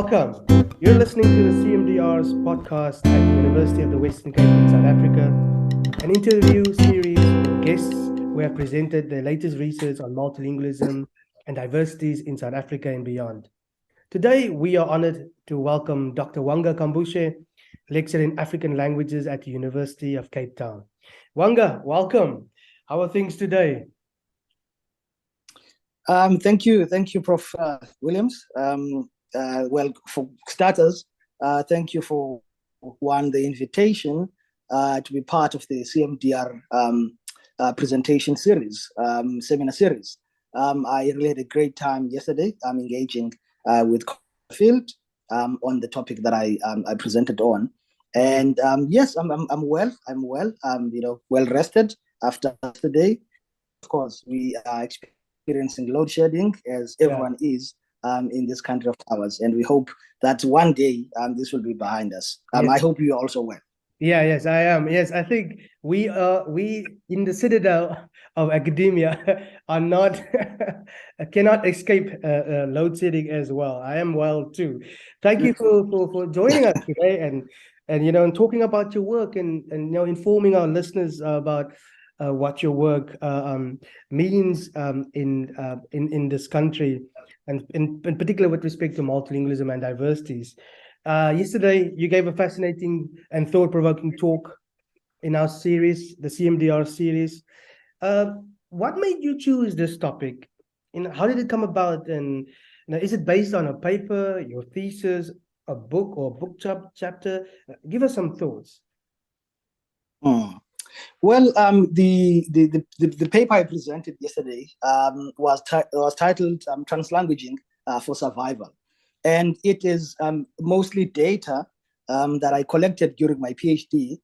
Welcome. You're listening to the CMDR's podcast at the University of the Western Cape in South Africa, an interview series with guests who have presented their latest research on multilingualism and diversities in South Africa and beyond. Today, we are honored to welcome Dr. Wanga Gambushe, lecturer in African languages at the University of Cape Town. Wanga, welcome. How are things today? Thank you, Prof. Williams. Well, for starters, thank you for the invitation to be part of the CMDR presentation series, seminar series. I really had a great time yesterday. I'm engaging with field on the topic that I presented on, and yes, I'm well. I'm well. Well rested after today. Of course, we are experiencing load shedding as everyone is in this country of ours, and we hope that one day this will be behind us. I hope you are also well. Yes, I am. Yes, I think we in the citadel of academia are not cannot escape load shedding as well. I am well too. Thank you for joining us today and and talking about your work and informing our listeners about what your work means in this country, and in particular with respect to multilingualism and diversities. Yesterday, you gave a fascinating and thought-provoking talk in our series, the CMDR series. What made you choose this topic? How did it come about? And is it based on a paper, your thesis, a book, or a book chapter? Give us some thoughts. Well, the paper I presented yesterday was titled "Translanguaging for Survival." And it is mostly data that I collected during my PhD,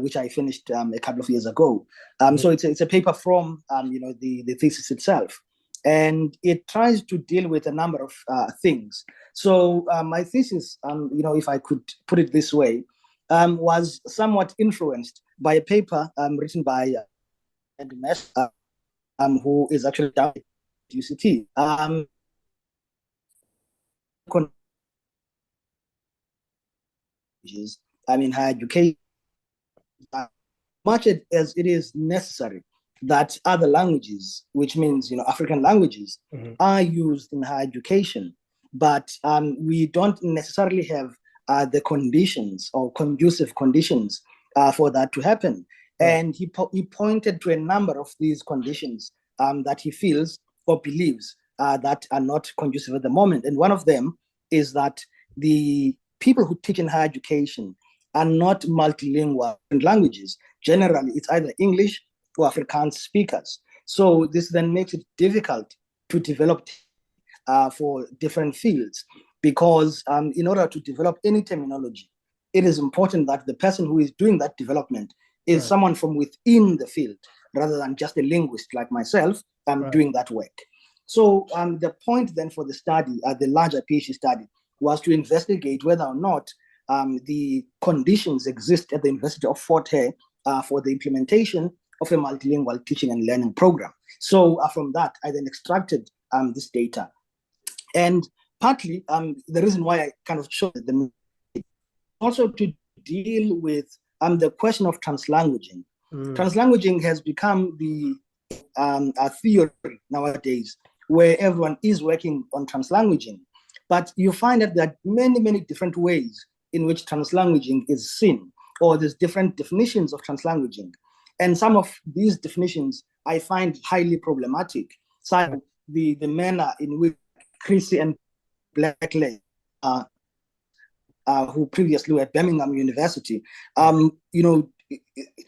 which I finished a couple of years ago. So it's a paper from the thesis itself, and it tries to deal with a number of things. So my thesis, if I could put it this way, was somewhat influenced by a paper written by who is actually down at UCT. Higher education, much as it is necessary that other languages, which means African languages, are used in higher education, but we don't necessarily have the conditions or conducive conditions for that to happen. And he pointed to a number of these conditions that he feels or believes that are not conducive at the moment. And one of them is that the people who teach in higher education are not multilingual languages. Generally, it's either English or Afrikaans speakers. So this then makes it difficult to develop for different fields, because in order to develop any terminology, it is important that the person who is doing that development is someone from within the field, rather than just a linguist like myself doing that work. So the point then for the study, the larger PhD study, was to investigate whether or not the conditions exist at the University of Hare for the implementation of a multilingual teaching and learning program. So from that, I then extracted this data. And partly, the reason why I kind of showed them also to deal with the question of translanguaging. Translanguaging has become a theory nowadays where everyone is working on translanguaging. But you find that there are many, many different ways in which translanguaging is seen, or there's different definitions of translanguaging. And some of these definitions I find highly problematic. So the manner in which Chrissy and Blackley, who previously were at Birmingham University,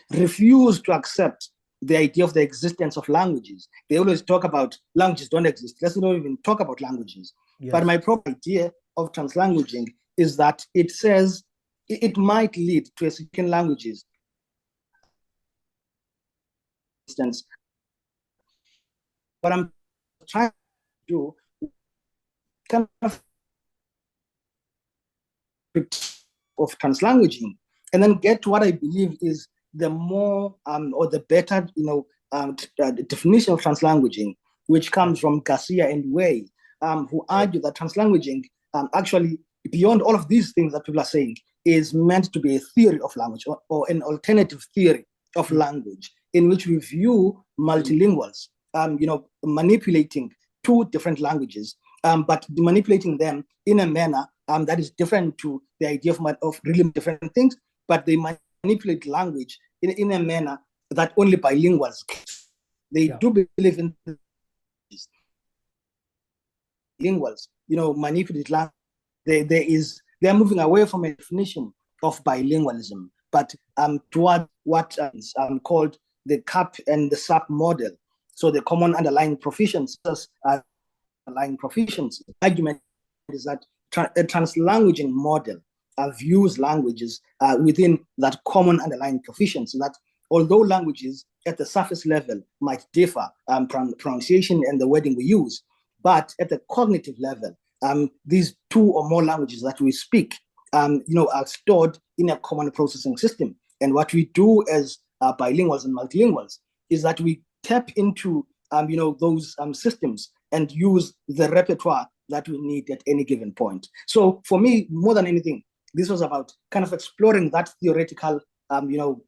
refused to accept the idea of the existence of languages. They always talk about languages don't exist. Let's not even talk about languages. Yes. But my proper idea of translanguaging is that it says it might lead to a second languages. For instance, what I'm trying to do kind of translanguaging, and then get to what I believe is the more or the better definition of translanguaging, which comes from Garcia and Way, who argue that translanguaging actually beyond all of these things that people are saying, is meant to be a theory of language, or an alternative theory of language, in which we view multilinguals, manipulating two different languages, but manipulating them in a manner that is different to the idea of really different things, but they manipulate language in a manner that only bilinguals can. They do believe in linguals, manipulate language. They're moving away from a definition of bilingualism, but toward what is called the CAP and the SAP model. So the common underlying proficiency, argument is that a translanguaging model views languages within that common underlying proficiency, that although languages at the surface level might differ, pronunciation and the wording we use, but at the cognitive level, these two or more languages that we speak, are stored in a common processing system. And what we do as bilinguals and multilinguals is that we tap into, those systems and use the repertoire that we need at any given point. So for me, more than anything, this was about kind of exploring that theoretical,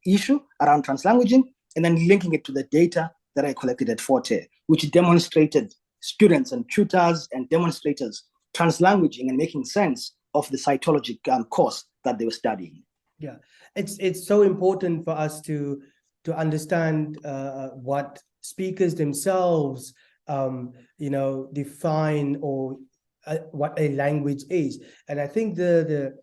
issue around translanguaging, and then linking it to the data that I collected at Forte, which demonstrated students and tutors and demonstrators translanguaging and making sense of the cytology course that they were studying. Yeah, it's so important for us to understand what speakers themselves, define, or what a language is. And I think the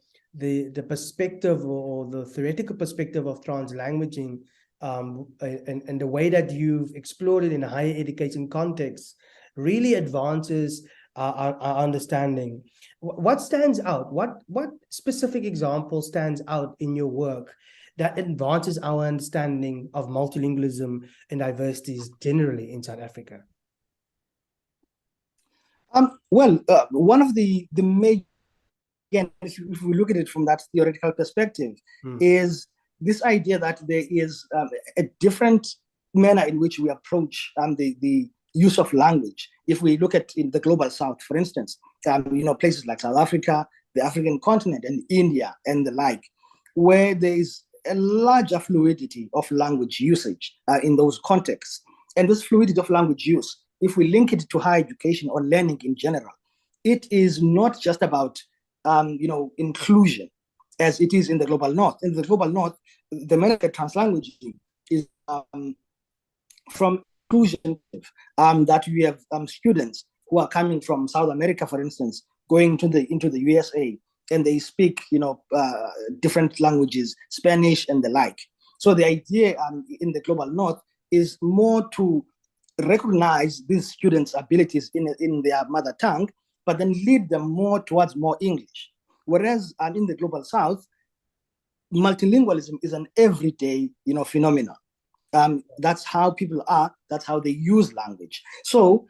perspective, or the theoretical perspective of translanguaging, and the way that you've explored it in a higher education context really advances our understanding. What stands out? What specific example stands out in your work that advances our understanding of multilingualism and diversities generally in South Africa? One of the major, again, if we look at it from that theoretical perspective, is this idea that there is a different manner in which we approach the use of language. If we look at in the global South, for instance, places like South Africa, the African continent, and India, and the like, where there is a larger fluidity of language usage in those contexts. And this fluidity of language use, if we link it to higher education or learning in general, it is not just about inclusion as it is in the global North. In the global North, the manner of translanguaging is from inclusion, that we have students who are coming from South America, for instance, going into the USA, and they speak different languages, Spanish and the like. So the idea in the global North is more to recognize these students' abilities in their mother tongue, but then lead them more towards more English. Whereas in the global South, multilingualism is an everyday phenomenon. That's how people are, that's how they use language. So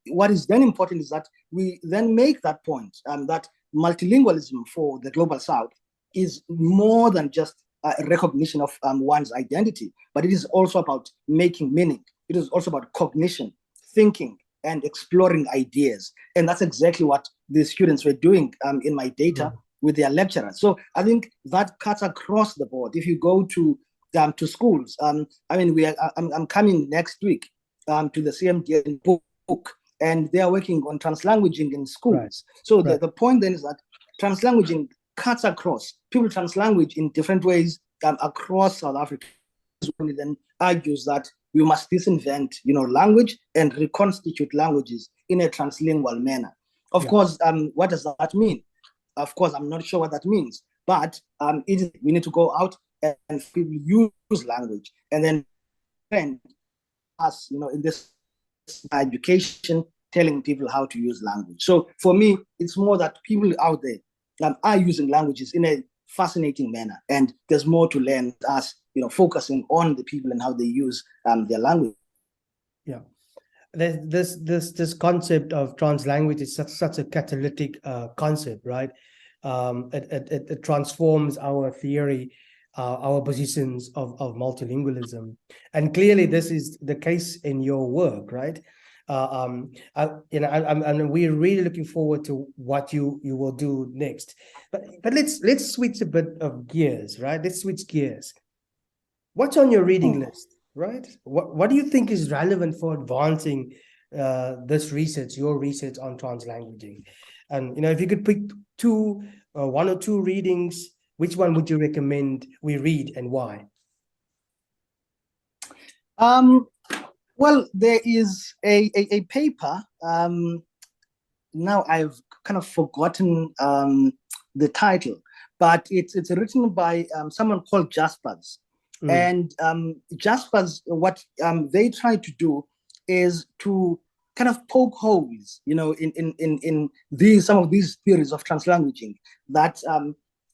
what is then important is that we then make that point, that multilingualism for the global South is more than just a recognition of one's identity, but it is also about making meaning. It is also about cognition, thinking, and exploring ideas. And that's exactly what the students were doing in my data with their lecturers. So I think that cuts across the board. If you go to schools, I'm coming next week to the CMD book, and they are working on translanguaging in schools. Right. So the point then is that translanguaging cuts across. People translanguage in different ways across South Africa. Then argues that we must disinvent, language and reconstitute languages in a translingual manner. Of course, what does that mean? Of course, I'm not sure what that means, but we need to go out and use language, and then train us, in this education, telling people how to use language. So for me, it's more that people out there are using languages in a fascinating manner, and there's more to learn us, focusing on the people and how they use their language. Yeah, this concept of translanguage is such a catalytic concept, right? It transforms our theory, our positions of multilingualism, and clearly this is the case in your work, right? And we're really looking forward to what you will do next. But let's switch a bit of gears, right? Let's switch gears. What's on your reading list, right? What do you think is relevant for advancing this research, your research on translanguaging? And if you could pick one or two readings, which one would you recommend we read and why? Well, there is a paper. Now I've kind of forgotten the title, but it's written by someone called Jaspers. And Jaspers, what they try to do is to kind of poke holes, in some of these theories of translanguaging that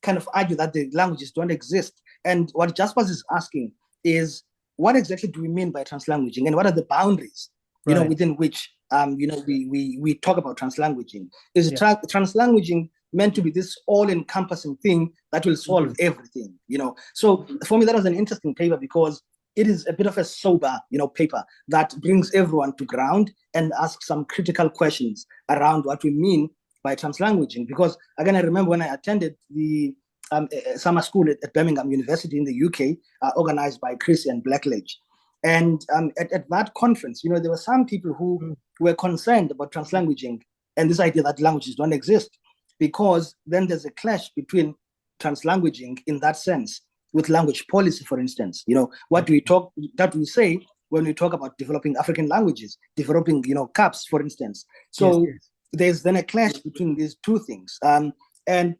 kind of argue that the languages don't exist. And what Jaspers is asking is, what exactly do we mean by translanguaging, and what are the boundaries, within which we talk about translanguaging? Is translanguaging meant to be this all-encompassing thing that will solve everything? So for me, that was an interesting paper because it is a bit of a sober, paper that brings everyone to ground and asks some critical questions around what we mean by translanguaging. Because again, I remember when I attended the summer school at Birmingham University in the UK, organized by Chris and Blackledge. And at that conference, there were some people who were concerned about translanguaging and this idea that languages don't exist, because then there's a clash between translanguaging in that sense with language policy, for instance. What do we say when we talk about developing African languages, developing, CAPS, for instance. So there's then a clash between these two things. And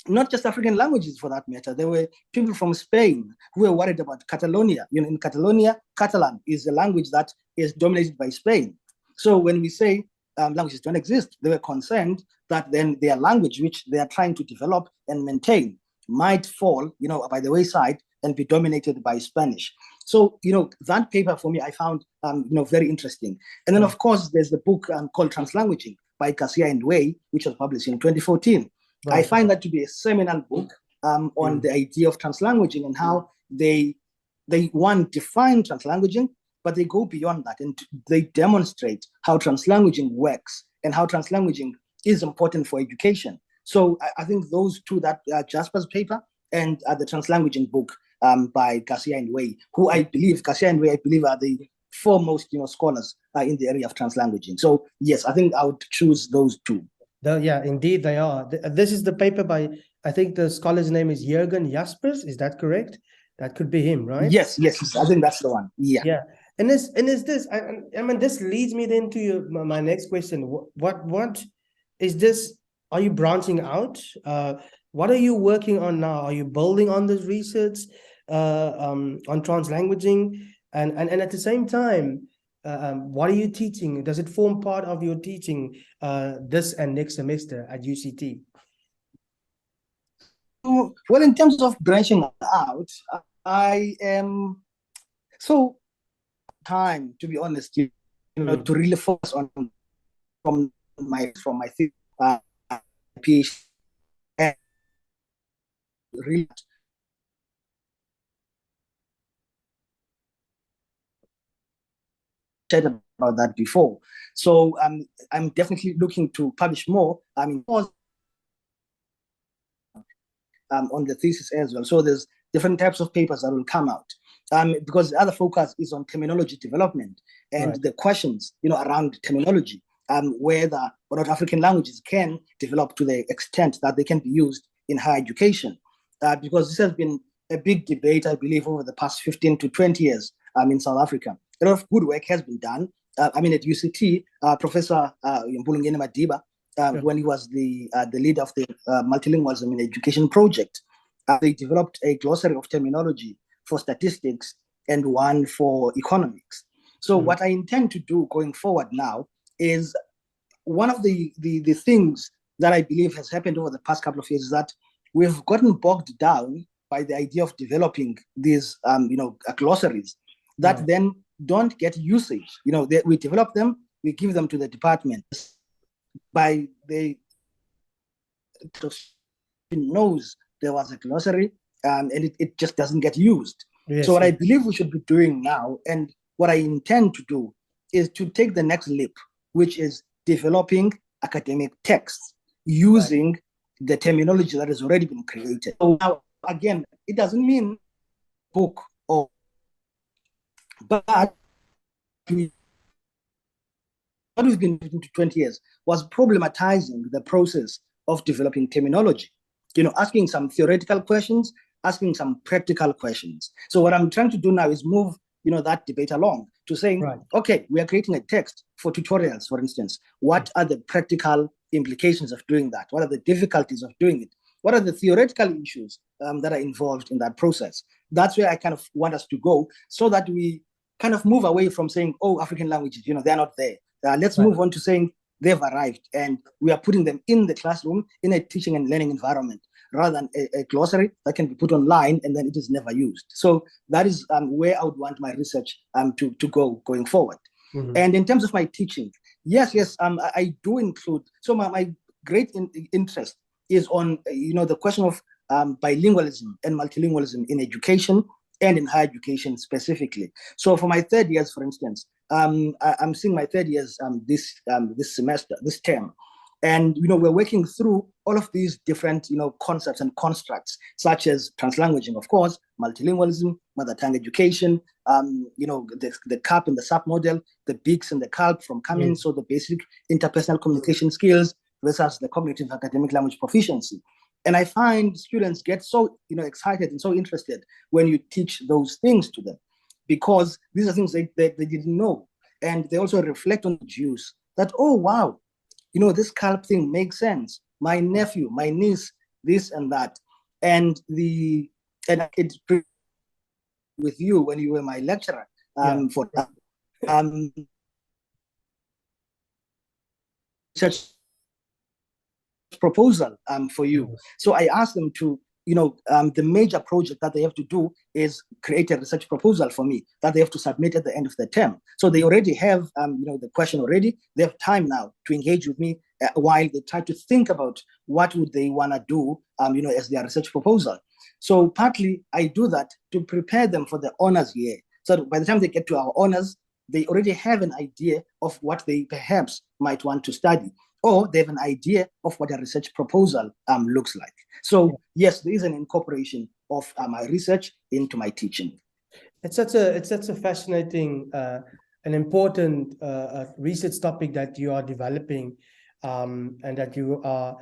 not just African languages, for that matter. There were people from Spain who were worried about Catalonia. In Catalonia, Catalan is a language that is dominated by Spain. So when we say languages don't exist, they were concerned that then their language, which they are trying to develop and maintain, might fall, by the wayside and be dominated by Spanish. So, that paper for me, I found, very interesting. And then, of course, there's the book called Translanguaging by Garcia and Way, which was published in 2014. I find that to be a seminal book on the idea of translanguaging and how they define translanguaging, but they go beyond that and they demonstrate how translanguaging works and how translanguaging is important for education. So I think those two, that Jasper's paper and the translanguaging book by Garcia and Way, who Garcia and Way, I believe, are the foremost scholars in the area of translanguaging. So yes, I think I would choose those two. Yeah, indeed they are. This is the paper by, I think the scholar's name is Jürgen Jaspers. Is that correct? That could be him, right? Yes, I think that's the one. Yeah. Yeah. And is this, I mean, this leads me then to my next question. What is this? Are you branching out? What are you working on now? Are you building on this research on translanguaging? And at the same time, what are you teaching? Does it form part of your teaching this and next semester at UCT? Well, in terms of branching out, I am time, to be honest, to really focus on from my PhD and really said about that before. So I'm definitely looking to publish more. On the thesis as well. So there's different types of papers that will come out. Because the other focus is on terminology development and the questions, around terminology, whether or not African languages can develop to the extent that they can be used in higher education. Because this has been a big debate, I believe, over the past 15 to 20 years in South Africa. A lot of good work has been done. At UCT, Professor Mbulungene Madiba, when he was the leader of the multilingualism in education project, they developed a glossary of terminology for statistics and one for economics. So what I intend to do going forward now is one of the things that I believe has happened over the past couple of years is that we've gotten bogged down by the idea of developing these glossaries that then don't get usage. We develop them, we give them to the department. By the knows there was a glossary and it just doesn't get used. So what I believe we should be doing now, and what I intend to do, is to take the next leap, which is developing academic texts using the terminology that has already been created. So now, again, it doesn't mean book or, but what we've been doing for 20 years was problematizing the process of developing terminology, asking some theoretical questions, asking some practical questions. So what I'm trying to do now is move, that debate along to saying, okay, we are creating a text for tutorials, for instance. What are the practical implications of doing that? What are the difficulties of doing it? What are the theoretical issues that are involved in that process? That's where I kind of want us to go, so that we kind of move away from saying, oh, African languages, they're not there. Let's move on to saying they've arrived and we are putting them in the classroom in a teaching and learning environment, rather than a glossary that can be put online and then it is never used. So that is where I would want my research to go going forward. And in terms of my teaching, yes, I do include, so my great interest is on, the question of bilingualism and multilingualism in education and in higher education specifically. So for my third years, for instance, I'm seeing my third years this semester, this term. And, we're working through all of these different, concepts and constructs, such as translanguaging, of course, multilingualism, mother tongue education, the CAP and the SAP model, the BICS and the CALP from Cummins, so the basic interpersonal communication skills versus the cognitive academic language proficiency. And I find students get so, excited and so interested when you teach those things to them, because these are things they didn't know. And they also reflect on the use that, oh, wow, this CALP thing makes sense. My nephew, my niece, this and that. And it's with you when you were my lecturer for such proposal for you. So I asked them to, the major project that they have to do is create a research proposal for me that they have to submit at the end of the term. So they already have, the question already. They have time now to engage with me while they try to think about what would they want to do, as their research proposal. So partly I do that to prepare them for the honors year. So by the time they get to our honors, they already have an idea of what they perhaps might want to study, or they have an idea of what a research proposal looks like. So yes, there is an incorporation of my research into my teaching. It's such a fascinating and important research topic that you are developing, and that you are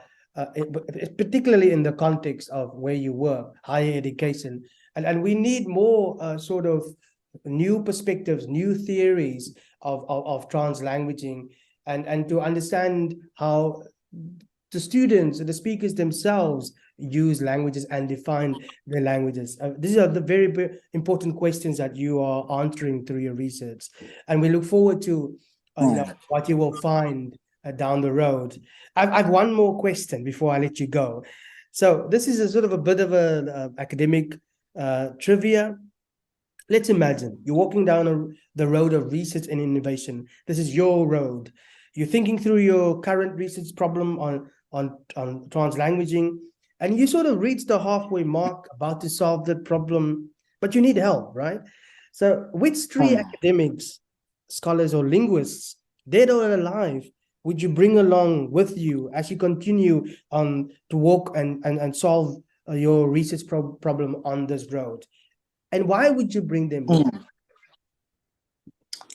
particularly in the context of where you work, higher education, and we need more sort of new perspectives, new theories of translanguaging, and to understand how the students, the speakers themselves use languages and define their languages. These are the very important questions that you are answering through your research, and we look forward to what you will find down the road. I've one more question before I let you go. So this is a sort of a bit of a academic trivia. Let's imagine you're walking down the road of research and innovation. This is your road. You're thinking through your current research problem on translanguaging, and you sort of reach the halfway mark, about to solve that problem, but you need help, right? So which three academics, scholars, or linguists, dead or alive, would you bring along with you as you continue on to walk and solve your research problem on this road? And why would you bring them with you?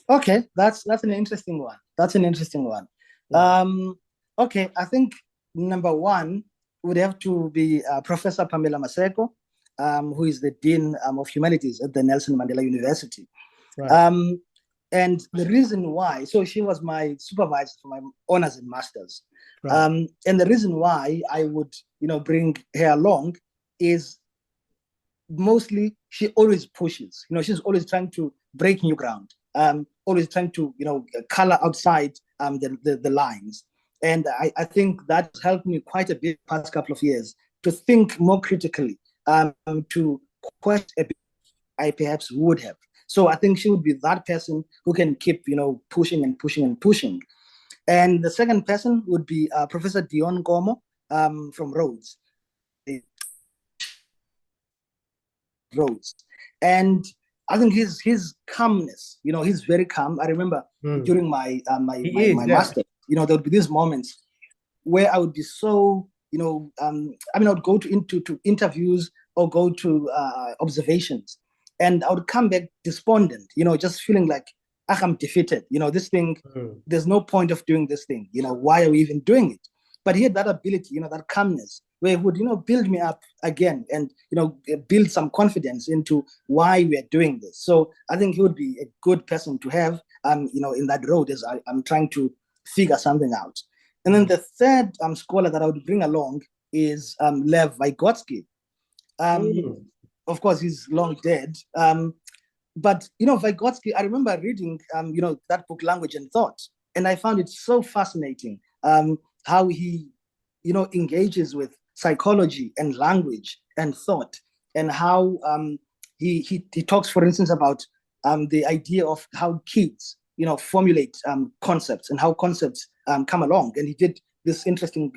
Okay, that's an interesting one. Okay, I think number one would have to be Professor Pamela Maseko, who is the Dean of Humanities at the Nelson Mandela University. Right. And the reason why, so she was my supervisor for my honors and masters. Right. And the reason why I would, bring her along is mostly she always pushes. She's always trying to break new ground. Always trying to, color outside the lines. And I think that helped me quite a bit the past couple of years to think more critically, to question a bit I perhaps would have. So I think she would be that person who can keep, pushing and pushing and pushing. And the second person would be Professor Dion Gomo from Rhodes. And I think his calmness, he's very calm. I remember during my master, there would be these moments where I would be so, I would go to interviews or go to observations, and I would come back despondent, just feeling like, I'm defeated. This thing, there's no point of doing this thing. Why are we even doing it? But he had that ability, that calmness, where he would, build me up again and, build some confidence into why we are doing this. So I think he would be a good person to have, in that road as I'm trying to figure something out. And then the third scholar that I would bring along is Lev Vygotsky. Of course, he's long dead. But, Vygotsky, I remember reading, that book, Language and Thought, and I found it so fascinating how he, engages with psychology and language and thought, and how he talks, for instance, about the idea of how kids, formulate concepts and how concepts come along. And he did this interesting,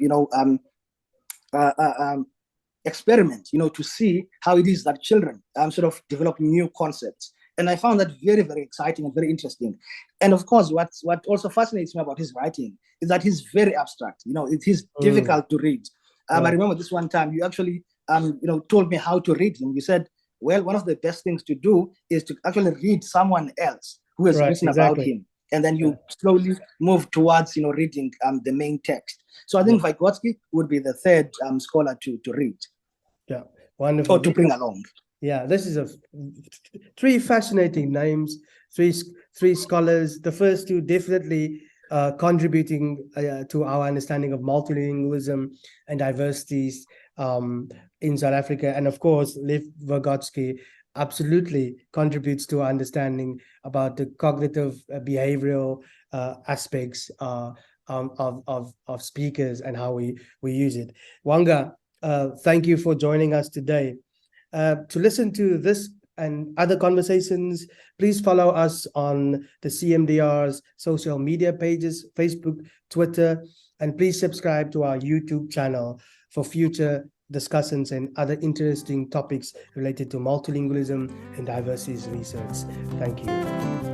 experiment, to see how it is that children sort of develop new concepts. And I found that very, very exciting and very interesting. And of course, what also fascinates me about his writing is that he's very abstract. It is difficult to read. I remember this one time you actually, told me how to read him. You said, well, one of the best things to do is to actually read someone else who has written about him. And then you slowly move towards, reading the main text. So I think Vygotsky would be the third scholar to read. Yeah, wonderful. Or to bring along. Yeah, this is three fascinating names, three scholars. The first two definitely contributing to our understanding of multilingualism and diversities in South Africa. And of course, Lev Vygotsky absolutely contributes to our understanding about the cognitive behavioral aspects of speakers and how we use it. Wanga, thank you for joining us today. To listen to this and other conversations, please follow us on the CMDR's social media pages, Facebook, Twitter, and please subscribe to our YouTube channel for future discussions and other interesting topics related to multilingualism and diversities research. Thank you.